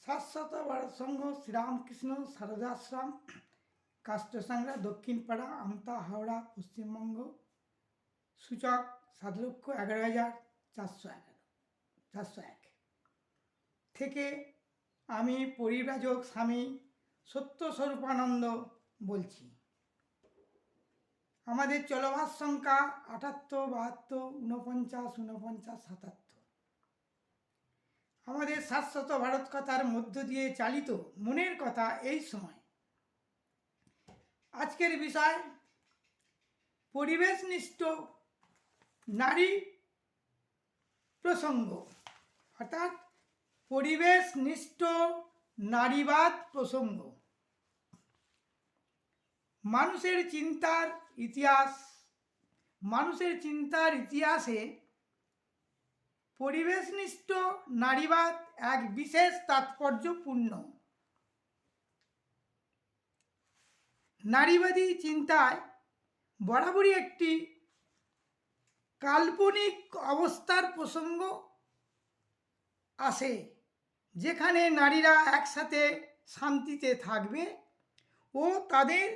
শাশ্বত ভারত সংঘ শ্রীরামকৃষ্ণ শারদাশ্রম কাষ্টসাংরা দক্ষিণপাড়া আমতা হাওড়া পশ্চিমবঙ্গ সূচক 7,11,401 থেকে আমি পরিব্রাজক স্বামী সত্যস্বরূপানন্দ বলছি। আমাদের চলভাস সংখ্যা 78, 72, 49, 77। আমাদের শাশ্বত ভারত কথার মধ্য দিয়ে চালিত মনের কথা এই সময়। আজকের বিষয় পরিবেশনিষ্ঠ নারী প্রসঙ্গ, অর্থাৎ পরিবেশনিষ্ঠ নারীবাদ প্রসঙ্গ। মানুষের চিন্তার ইতিহাসে পরিবেশনিষ্ঠ নারীবাদ এক বিশেষ তাৎপর্যপূর্ণ। নারীবাদী চিন্তায় বরাবরই একটি কাল্পনিক অবস্থার প্রসঙ্গ আসে, যেখানে নারীরা একসাথে শান্তিতে থাকবে ও তাদের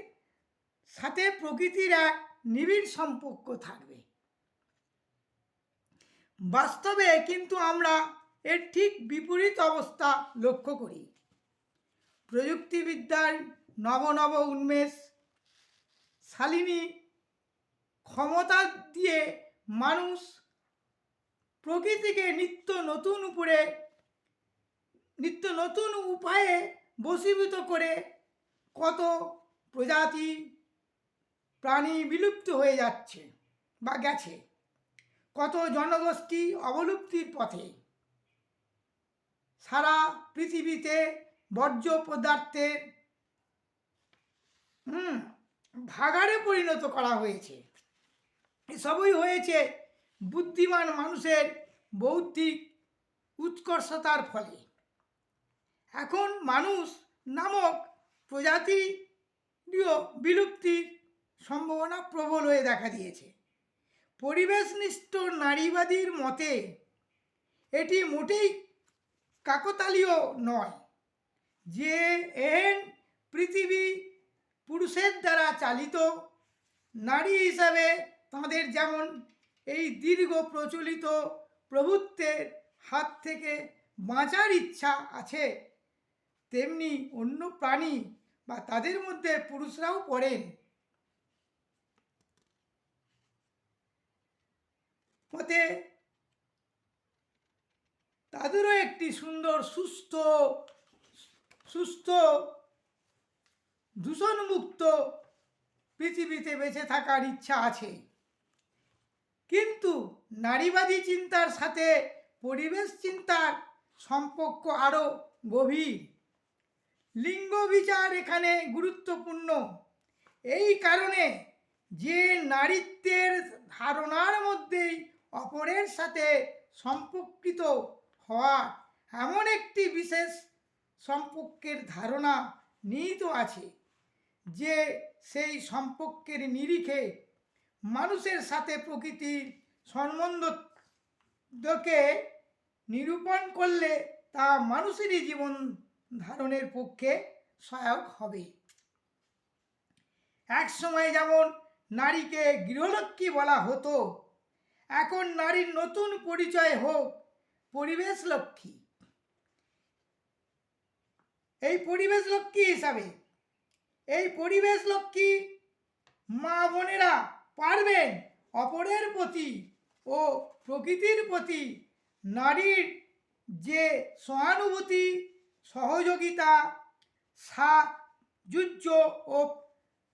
সাথে প্রকৃতির এক নিবিড় সম্পর্ক থাকবে। বাস্তবে কিন্তু আমরা এর ঠিক বিপরীত অবস্থা লক্ষ্য করি। প্রযুক্তিবিদ্যার নব উন্মেষ, শালীনী ক্ষমতা দিয়ে মানুষ প্রকৃতিকে নিত্য নতুন উপায়ে বশীভূত করে কত প্রজাতি প্রাণী বিলুপ্ত হয়ে যাচ্ছে বা গেছে, কত জনগোষ্ঠী অবলুপ্তির পথে। সারা পৃথিবীতে বর্জ্য পদার্থের ভাগাড়ে পরিণত করা হয়েছে। এসবই হয়েছে বুদ্ধিমান মানুষের বৌদ্ধিক উৎকর্ষতার ফলে। এখন মানুষ নামক প্রজাতিরও বিলুপ্তির সম্ভাবনা প্রবল হয়ে দেখা দিয়েছে। পরিবেশনিষ্ঠ নারীবাদীর মতে এটি মোটেই কাকতালীয় নয় যে পৃথিবী পুরুষের দ্বারা চালিত। নারী হিসাবে তাঁদের যেমন এই দীর্ঘ প্রচলিত প্রভুত্বের হাত থেকে বাঁচার ইচ্ছা আছে, তেমনি অন্য প্রাণী বা তাদের মধ্যে পুরুষরাও পড়েন। মতে তাদেরও একটি সুন্দর সুস্থ দূষণমুক্ত পৃথিবীতে বেঁচে থাকার ইচ্ছা আছে। কিন্তু নারীবাদী চিন্তার সাথে পরিবেশ চিন্তার সম্পর্ক আরও গভীর। লিঙ্গ বিচার এখানে গুরুত্বপূর্ণ এই কারণে যে নারীত্বের ধারণার মধ্যেই অপরের সাথে সম্পর্কিত হওয়া এমন একটি বিশেষ সম্পর্কের ধারণা নিহিত আছে, যে সেই সম্পর্কের নিরিখে মানুষের সাথে প্রকৃতির সম্বন্ধকে নিরূপণ করলে তা মানুষেরই জীবন ধারণের পক্ষে সহায়ক হবে। এক সময় যেমন নারীকে গৃহলক্ষ্মী বলা হতো, এখন নারীর নতুন পরিচয় হোক পরিবেশ লক্ষ্মী। এই পরিবেশ লক্ষ্মী হিসাবে এই পরিবেশ লক্ষ্মী মা বোনেরা পারবেন অপরের প্রতি ও প্রকৃতির প্রতি নারীর যে সহানুভূতি, সহযোগিতা, সাযুজ্য ও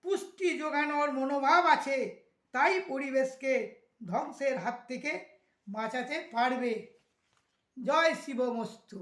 পুষ্টি যোগানোর মনোভাব আছে, তাই পরিবেশকে ধ্বংসের হাত থেকে বাঁচাতে পারবে। জয় শিবমস্তু।